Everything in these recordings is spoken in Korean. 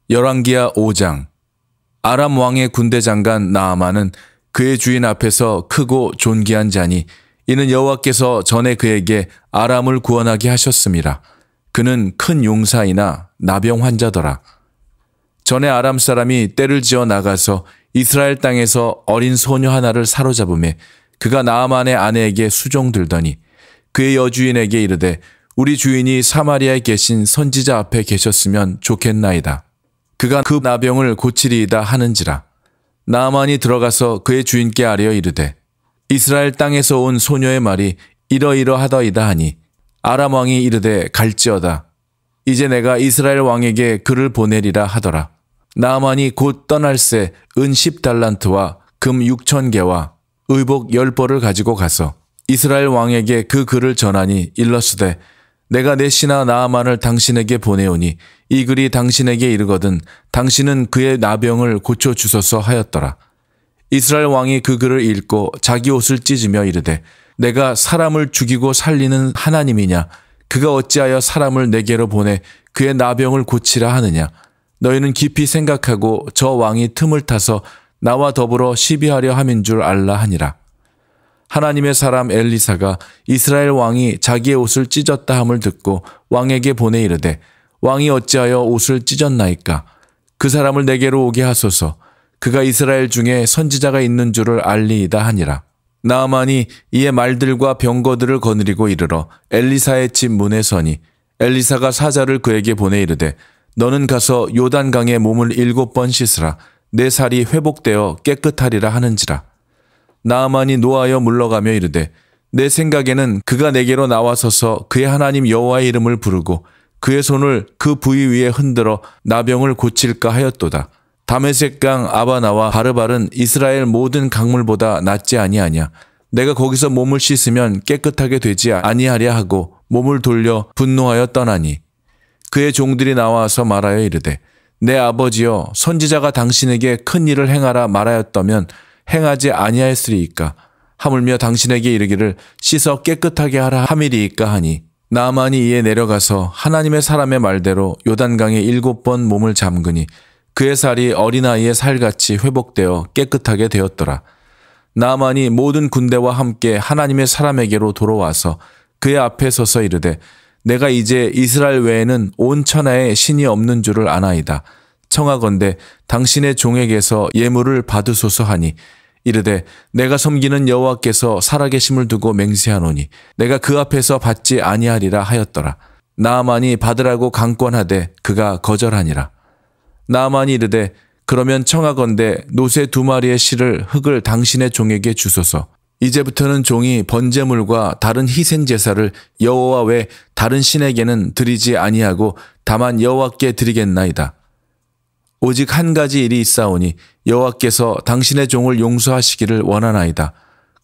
열왕기하 5장. 아람 왕의 군대 장관 나아만은 그의 주인 앞에서 크고 존귀한 자니 이는 여호와께서 전에 그에게 아람을 구원하게 하셨음이라. 그는 큰 용사이나 나병 환자더라. 전에 아람 사람이 떼를 지어 나가서 이스라엘 땅에서 어린 소녀 하나를 사로잡음에 그가 나아만의 아내에게 수종들더니 그의 여주인에게 이르되 우리 주인이 사마리아에 계신 선지자 앞에 계셨으면 좋겠나이다. 그가 그 나병을 고치리이다 하는지라. 나아만이 들어가서 그의 주인께 아뢰어 이르되 이스라엘 땅에서 온 소녀의 말이 이러이러하더이다 하니 아람 왕이 이르되 갈지어다. 이제 내가 이스라엘 왕에게 그를 보내리라 하더라. 나아만이 곧 떠날새 은 10달란트와 금 6,000개와 의복 10벌을 가지고 가서 이스라엘 왕에게 그 글을 전하니 일러스되 내가 내 신하 나아만을 당신에게 보내오니 이 글이 당신에게 이르거든 당신은 그의 나병을 고쳐주소서 하였더라. 이스라엘 왕이 그 글을 읽고 자기 옷을 찢으며 이르되 내가 사람을 죽이고 살리는 하나님이냐? 그가 어찌하여 사람을 내게로 보내 그의 나병을 고치라 하느냐? 너희는 깊이 생각하고 저 왕이 틈을 타서 나와 더불어 시비하려 함인 줄 알라 하니라. 하나님의 사람 엘리사가 이스라엘 왕이 자기의 옷을 찢었다 함을 듣고 왕에게 보내 이르되 왕이 어찌하여 옷을 찢었나이까? 그 사람을 내게로 오게 하소서. 그가 이스라엘 중에 선지자가 있는 줄을 알리이다 하니라. 나아만이 이에 말들과 병거들을 거느리고 이르러 엘리사의 집 문에 서니 엘리사가 사자를 그에게 보내 이르되 너는 가서 요단강에 몸을 7번 씻으라. 내 살이 회복되어 깨끗하리라 하는지라. 나아만이 노하여 물러가며 이르되 내 생각에는 그가 내게로 나와서서 그의 하나님 여호와의 이름을 부르고 그의 손을 그 부위 위에 흔들어 나병을 고칠까 하였도다. 다메섹강 아바나와 바르발은 이스라엘 모든 강물보다 낫지 아니하냐. 내가 거기서 몸을 씻으면 깨끗하게 되지 아니하랴 하고 몸을 돌려 분노하여 떠나니 그의 종들이 나와서 말하여 이르되 내 아버지여 선지자가 당신에게 큰 일을 행하라 말하였다면 행하지 아니하였으리이까. 하물며 당신에게 이르기를 씻어 깨끗하게 하라 함이리이까 하니 나아만이 이에 내려가서 하나님의 사람의 말대로 요단강에 7번 몸을 잠그니 그의 살이 어린아이의 살같이 회복되어 깨끗하게 되었더라. 나아만이 모든 군대와 함께 하나님의 사람에게로 돌아와서 그의 앞에 서서 이르되 내가 이제 이스라엘 외에는 온 천하에 신이 없는 줄을 아나이다. 청하건대 당신의 종에게서 예물을 받으소서 하니 이르되 내가 섬기는 여호와께서 살아계심을 두고 맹세하노니 내가 그 앞에서 받지 아니하리라 하였더라. 나아만이 받으라고 강권하되 그가 거절하니라. 나아만이 이르되 그러면 청하건대 노새 2마리의 실을 흙을 당신의 종에게 주소서. 이제부터는 종이 번제물과 다른 희생 제사를 여호와 외 다른 신에게는 드리지 아니하고 다만 여호와께 드리겠나이다. 오직 한 가지 일이 있사오니 여호와께서 당신의 종을 용서하시기를 원하나이다.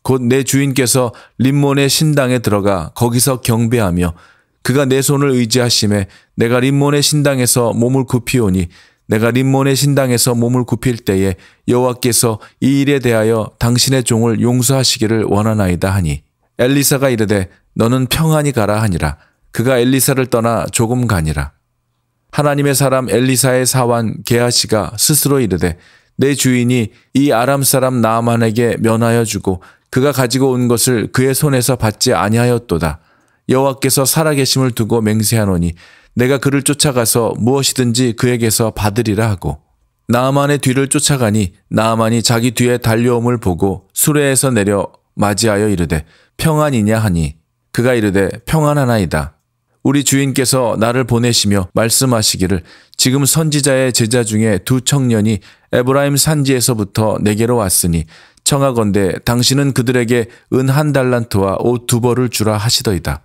곧 내 주인께서 림몬의 신당에 들어가 거기서 경배하며 그가 내 손을 의지하심에 내가 림몬의 신당에서 몸을 굽히오니 내가 림몬의 신당에서 몸을 굽힐 때에 여호와께서 이 일에 대하여 당신의 종을 용서하시기를 원하나이다 하니 엘리사가 이르되 너는 평안히 가라 하니라. 그가 엘리사를 떠나 조금 가니라. 하나님의 사람 엘리사의 사환 게하시가 스스로 이르되 내 주인이 이 아람 사람 나아만에게 면하여 주고 그가 가지고 온 것을 그의 손에서 받지 아니하였도다. 여호와께서 살아계심을 두고 맹세하노니 내가 그를 쫓아가서 무엇이든지 그에게서 받으리라 하고 나아만의 뒤를 쫓아가니 나아만이 자기 뒤에 달려옴을 보고 수레에서 내려 맞이하여 이르되 평안이냐 하니 그가 이르되 평안하나이다. 우리 주인께서 나를 보내시며 말씀하시기를 지금 선지자의 제자 중에 2 청년이 에브라임 산지에서부터 내게로 왔으니 청하건대 당신은 그들에게 은 1달란트와 옷 2벌을 주라 하시더이다.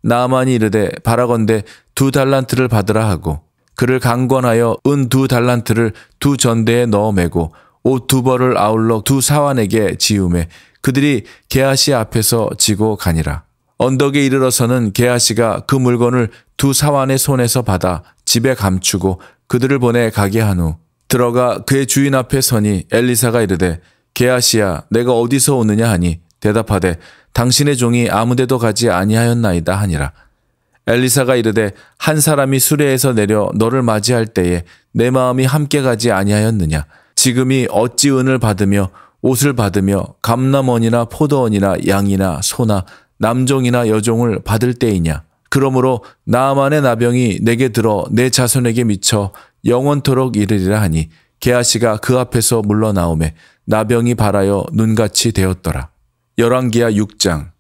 나아만이 이르되 바라건대 2달란트를 받으라 하고 그를 강권하여 은 2달란트를 2 전대에 넣어 매고 옷 2벌을 아울러 2 사환에게 지우매 그들이 게하시 앞에서 지고 가니라. 언덕에 이르러서는 게하시가 그 물건을 2 사환의 손에서 받아 집에 감추고 그들을 보내 가게 한 후 들어가 그의 주인 앞에 서니 엘리사가 이르되 게하시야 내가 어디서 오느냐 하니 대답하되 당신의 종이 아무데도 가지 아니하였나이다 하니라. 엘리사가 이르되 한 사람이 수레에서 내려 너를 맞이할 때에 내 마음이 함께 가지 아니하였느냐. 지금이 어찌 은을 받으며 옷을 받으며 감람원이나 포도원이나 양이나 소나 남종이나 여종을 받을 때이냐. 그러므로 나아만의 나병이 내게 들어 내 자손에게 미쳐 영원토록 이르리라 하니 게하시가 그 앞에서 물러나오매 나병이 발하여 눈같이 되었더라. 열왕기하 6장.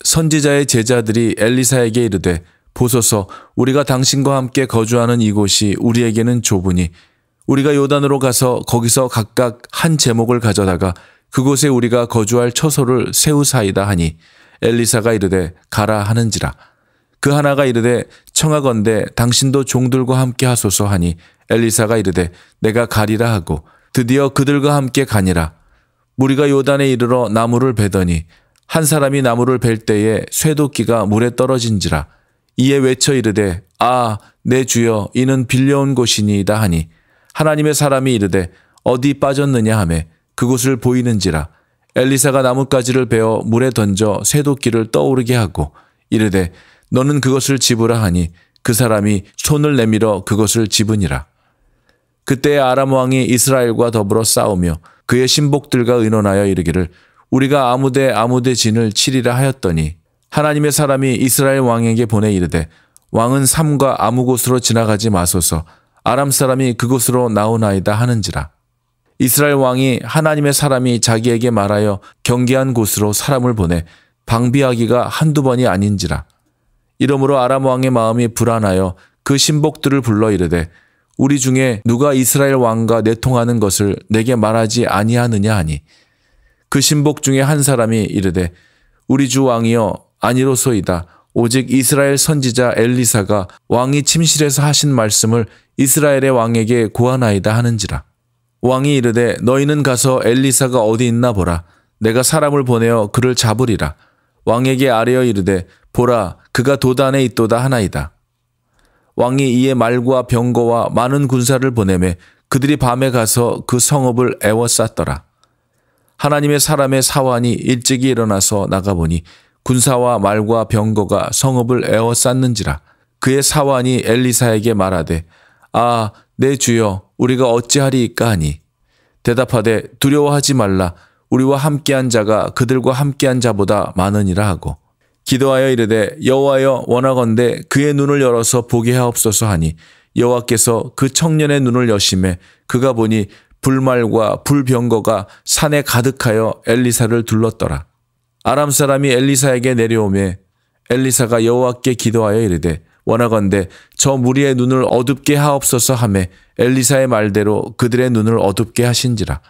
선지자의 제자들이 엘리사에게 이르되 보소서 우리가 당신과 함께 거주하는 이곳이 우리에게는 좁으니 우리가 요단으로 가서 거기서 각각 한 제목을 가져다가 그곳에 우리가 거주할 처소를 세우사이다 하니 엘리사가 이르되 가라 하는지라. 그 하나가 이르되 청하건대 당신도 종들과 함께 하소서 하니 엘리사가 이르되 내가 가리라 하고 드디어 그들과 함께 가니라. 무리가 요단에 이르러 나무를 베더니 한 사람이 나무를 벨 때에 쇠도끼가 물에 떨어진지라. 이에 외쳐 이르되 아 내 주여 이는 빌려온 곳이니이다 하니 하나님의 사람이 이르되 어디 빠졌느냐 하매 그곳을 보이는지라. 엘리사가 나뭇가지를 베어 물에 던져 쇠도끼를 떠오르게 하고 이르되 너는 그것을 집으라 하니 그 사람이 손을 내밀어 그것을 집으니라. 그때 아람 왕이 이스라엘과 더불어 싸우며 그의 신복들과 의논하여 이르기를 우리가 아무데 진을 치리라 하였더니 하나님의 사람이 이스라엘 왕에게 보내 이르되 왕은 삼과 아무 곳으로 지나가지 마소서 아람 사람이 그곳으로 나오나이다 하는지라. 이스라엘 왕이 하나님의 사람이 자기에게 말하여 경계한 곳으로 사람을 보내 방비하기가 한두 번이 아닌지라. 이러므로 아람 왕의 마음이 불안하여 그 신복들을 불러 이르되 우리 중에 누가 이스라엘 왕과 내통하는 것을 내게 말하지 아니하느냐 하니 그 신복 중에 한 사람이 이르되 우리 주 왕이여 아니로소이다. 오직 이스라엘 선지자 엘리사가 왕이 침실에서 하신 말씀을 이스라엘의 왕에게 고하나이다 하는지라. 왕이 이르되 너희는 가서 엘리사가 어디 있나 보라. 내가 사람을 보내어 그를 잡으리라. 왕에게 아뢰어 이르되 보라 그가 도단에 있도다 하나이다. 왕이 이에 말과 병거와 많은 군사를 보내매 그들이 밤에 가서 그 성읍을 에워쌌더라. 하나님의 사람의 사환이 일찍이 일어나서 나가보니 군사와 말과 병거가 성읍을 에워쌌는지라. 그의 사환이 엘리사에게 말하되 아 내 주여 우리가 어찌하리이까 하니 대답하되 두려워하지 말라. 우리와 함께한 자가 그들과 함께한 자보다 많으니라 하고 기도하여 이르되 여호와여 원하건대 그의 눈을 열어서 보게 하옵소서 하니 여호와께서 그 청년의 눈을 여심해 그가 보니 불말과 불병거가 산에 가득하여 엘리사를 둘렀더라. 아람 사람이 엘리사에게 내려오매 엘리사가 여호와께 기도하여 이르되 원하건대 저 무리의 눈을 어둡게 하옵소서 하매 엘리사의 말대로 그들의 눈을 어둡게 하신지라.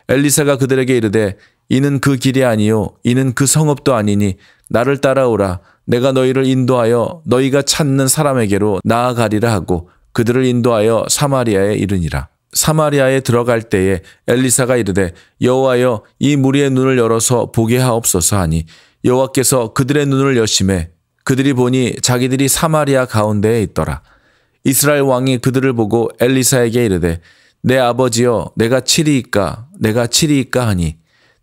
엘리사가 그들에게 이르되 이는 그 길이 아니요 이는 그 성읍도 아니니 나를 따라오라. 내가 너희를 인도하여 너희가 찾는 사람에게로 나아가리라 하고 그들을 인도하여 사마리아에 이르니라. 사마리아에 들어갈 때에 엘리사가 이르되 여호와여 이 무리의 눈을 열어서 보게 하옵소서 하니 여호와께서 그들의 눈을 여심해 그들이 보니 자기들이 사마리아 가운데에 있더라. 이스라엘 왕이 그들을 보고 엘리사에게 이르되 내 아버지여 내가 치리이까 하니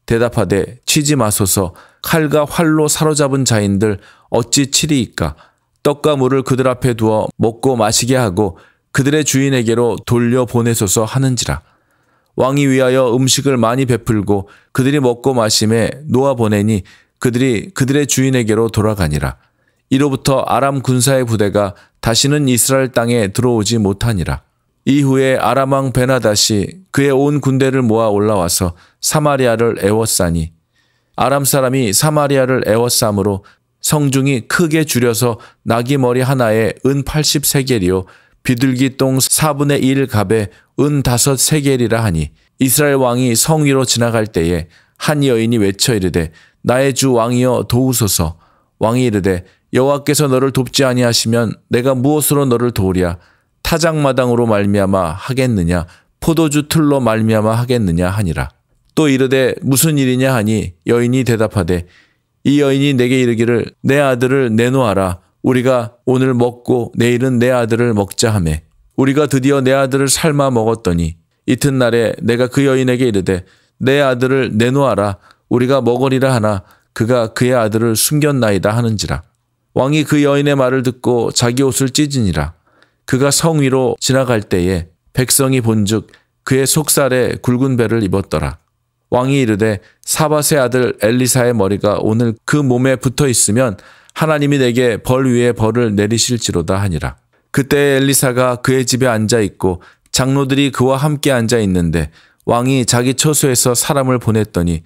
대답하되 치지 마소서. 칼과 활로 사로잡은 자인들 어찌 치리이까. 떡과 물을 그들 앞에 두어 먹고 마시게 하고 그들의 주인에게로 돌려보내소서 하는지라. 왕이 위하여 음식을 많이 베풀고 그들이 먹고 마심에 놓아보내니 그들이 그들의 주인에게로 돌아가니라. 이로부터 아람 군사의 부대가 다시는 이스라엘 땅에 들어오지 못하니라. 이후에 아람 왕 베나닷이 그의 온 군대를 모아 올라와서 사마리아를 에워싸니 아람 사람이 사마리아를 에워싸므로 성중이 크게 줄여서 나귀 머리 하나에 은 80세겔이요 비둘기 똥 4분의 1 갑에 은 5세겔이라 하니 이스라엘 왕이 성 위로 지나갈 때에 한 여인이 외쳐 이르되 나의 주 왕이여 도우소서. 왕이 이르되 여호와께서 너를 돕지 아니하시면 내가 무엇으로 너를 도우랴. 타작마당으로 말미암아 하겠느냐 포도주 틀로 말미암아 하겠느냐 하니라. 또 이르되 무슨 일이냐 하니 여인이 대답하되 이 여인이 내게 이르기를 내 아들을 내놓아라. 우리가 오늘 먹고 내일은 내 아들을 먹자 하매 우리가 드디어 내 아들을 삶아 먹었더니 이튿날에 내가 그 여인에게 이르되 내 아들을 내놓아라. 우리가 먹으리라 하나 그가 그의 아들을 숨겼나이다 하는지라. 왕이 그 여인의 말을 듣고 자기 옷을 찢으니라. 그가 성 위로 지나갈 때에 백성이 본즉 그의 속살에 굵은 배를 입었더라. 왕이 이르되 사밧의 아들 엘리사의 머리가 오늘 그 몸에 붙어 있으면 하나님이 내게 벌 위에 벌을 내리실지로다 하니라. 그때 엘리사가 그의 집에 앉아 있고 장로들이 그와 함께 앉아 있는데 왕이 자기 처소에서 사람을 보냈더니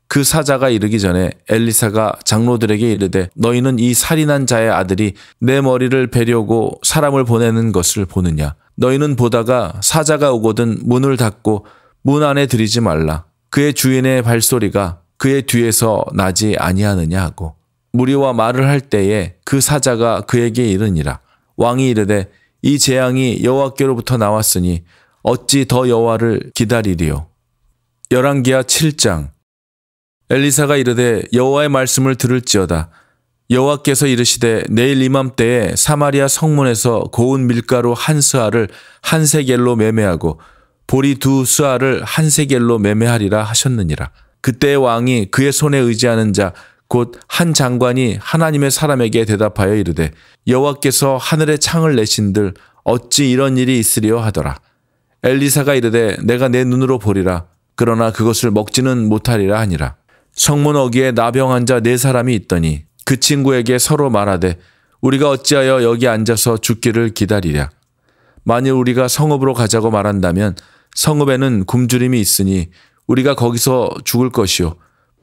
그 사자가 이르기 전에 엘리사가 장로들에게 이르되 너희는 이 살인한 자의 아들이 내 머리를 베려고 사람을 보내는 것을 보느냐. 너희는 보다가 사자가 오거든 문을 닫고 문 안에 들이지 말라. 그의 주인의 발소리가 그의 뒤에서 나지 아니하느냐 하고 무리와 말을 할 때에 그 사자가 그에게 이르니라. 왕이 이르되 이 재앙이 여호와께로부터 나왔으니 어찌 더 여호와를 기다리리요. 열왕기하 7장. 엘리사가 이르되 여호와의 말씀을 들을지어다. 여호와께서 이르시되 내일 이맘때에 사마리아 성문에서 고운 밀가루 한 스아를 한 세겔로 매매하고 보리 두 스아를 한 세겔로 매매하리라 하셨느니라. 그때 왕이 그의 손에 의지하는 자 곧 한 장관이 하나님의 사람에게 대답하여 이르되 여호와께서 하늘의 창을 내신들 어찌 이런 일이 있으리요 하더라. 엘리사가 이르되 내가 내 눈으로 보리라. 그러나 그것을 먹지는 못하리라 하니라. 성문 어귀에 나병한 자 4사람이 있더니 그 친구에게 서로 말하되 우리가 어찌하여 여기 앉아서 죽기를 기다리랴. 만일 우리가 성읍으로 가자고 말한다면 성읍에는 굶주림이 있으니 우리가 거기서 죽을 것이요.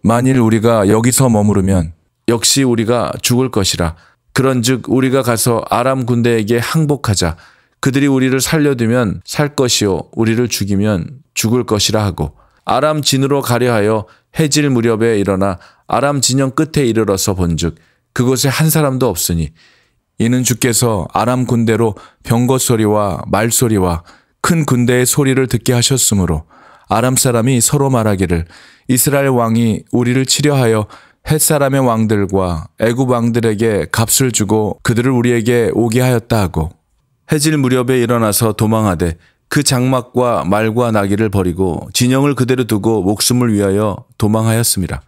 만일 우리가 여기서 머무르면 역시 우리가 죽을 것이라. 그런즉 우리가 가서 아람 군대에게 항복하자. 그들이 우리를 살려두면 살 것이요 우리를 죽이면 죽을 것이라 하고 아람 진으로 가려 하여 해질 무렵에 일어나 아람 진영 끝에 이르러서 본즉 그곳에 한 사람도 없으니 이는 주께서 아람 군대로 병거 소리와 말소리와 큰 군대의 소리를 듣게 하셨으므로 아람 사람이 서로 말하기를 이스라엘 왕이 우리를 치려하여 헷 사람의 왕들과 애굽 왕들에게 값을 주고 그들을 우리에게 오게 하였다 하고 해질 무렵에 일어나서 도망하되 그 장막과 말과 나귀를 버리고 진영을 그대로 두고 목숨을 위하여 도망하였습니다.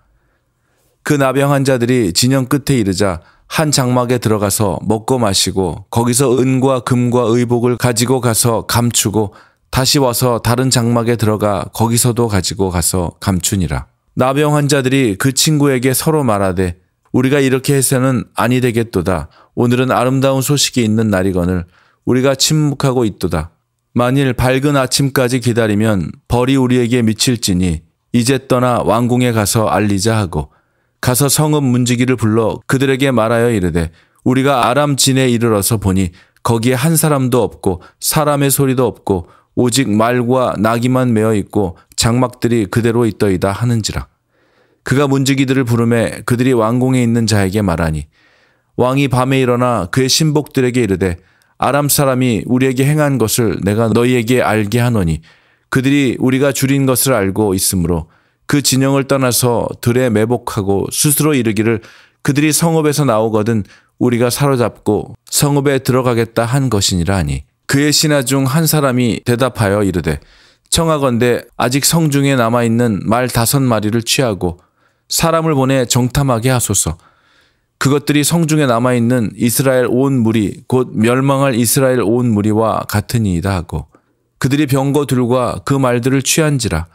그 나병한 자들이 진영 끝에 이르자 한 장막에 들어가서 먹고 마시고 거기서 은과 금과 의복을 가지고 가서 감추고 다시 와서 다른 장막에 들어가 거기서도 가지고 가서 감추니라. 나병한 자들이 그 친구에게 서로 말하되 우리가 이렇게 해서는 아니 되겠도다. 오늘은 아름다운 소식이 있는 날이거늘 우리가 침묵하고 있도다. 만일 밝은 아침까지 기다리면 벌이 우리에게 미칠지니 이제 떠나 왕궁에 가서 알리자 하고 가서 성읍 문지기를 불러 그들에게 말하여 이르되 우리가 아람 진에 이르러서 보니 거기에 한 사람도 없고 사람의 소리도 없고 오직 말과 나귀만 메어 있고 장막들이 그대로 있더이다 하는지라. 그가 문지기들을 부르매 그들이 왕궁에 있는 자에게 말하니 왕이 밤에 일어나 그의 신복들에게 이르되 아람 사람이 우리에게 행한 것을 내가 너희에게 알게 하노니 그들이 우리가 줄인 것을 알고 있으므로 그 진영을 떠나서 들에 매복하고 스스로 이르기를 그들이 성읍에서 나오거든 우리가 사로잡고 성읍에 들어가겠다 한 것이니라 하니 그의 신하 중 한 사람이 대답하여 이르되 청하건대 아직 성중에 남아있는 말 5마리를 취하고 사람을 보내 정탐하게 하소서. 그것들이 성중에 남아있는 이스라엘 온 무리 곧 멸망할 이스라엘 온 무리와 같으니이다 하고 그들이 병거들과 그 말들을 취한지라.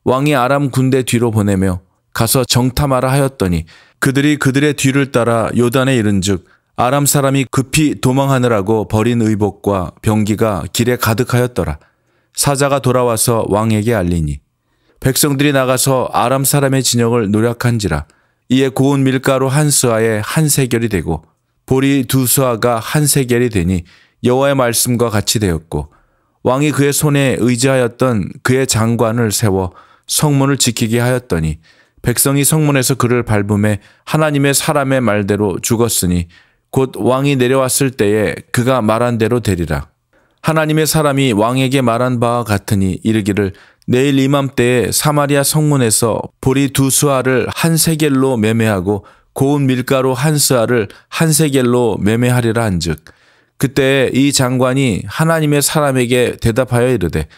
왕이 아람 군대 뒤로 보내며 가서 정탐하라 하였더니 그들이 그들의 뒤를 따라 요단에 이른즉 아람 사람이 급히 도망하느라고 버린 의복과 병기가 길에 가득하였더라. 사자가 돌아와서 왕에게 알리니 백성들이 나가서 아람 사람의 진영을 노략한지라. 이에 고운 밀가루 한 스아에 한 세겔이 되고 보리 2스아가 한 세겔이 되니 여호와의 말씀과 같이 되었고 왕이 그의 손에 의지하였던 그의 장관을 세워 성문을 지키게 하였더니 백성이 성문에서 그를 밟음에 하나님의 사람의 말대로 죽었으니 곧 왕이 내려왔을 때에 그가 말한 대로 되리라. 하나님의 사람이 왕에게 말한 바와 같으니 이르기를 내일 이맘때에 사마리아 성문에서 보리 2스아를 한 세겔로 매매하고 고운 밀가루 한 스아를 한 세겔로 매매하리라 한즉 그때 이 장관이 하나님의 사람에게 대답하여 이르되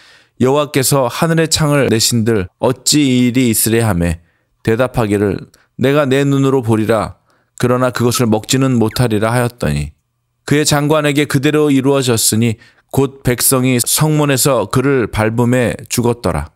여호와께서 하늘의 창을 내신들 어찌 이 일이 있으랴 하매 대답하기를 내가 내 눈으로 보리라. 그러나 그것을 먹지는 못하리라 하였더니 그의 장관에게 그대로 이루어졌으니 곧 백성이 성문에서 그를 밟음에 죽었더라.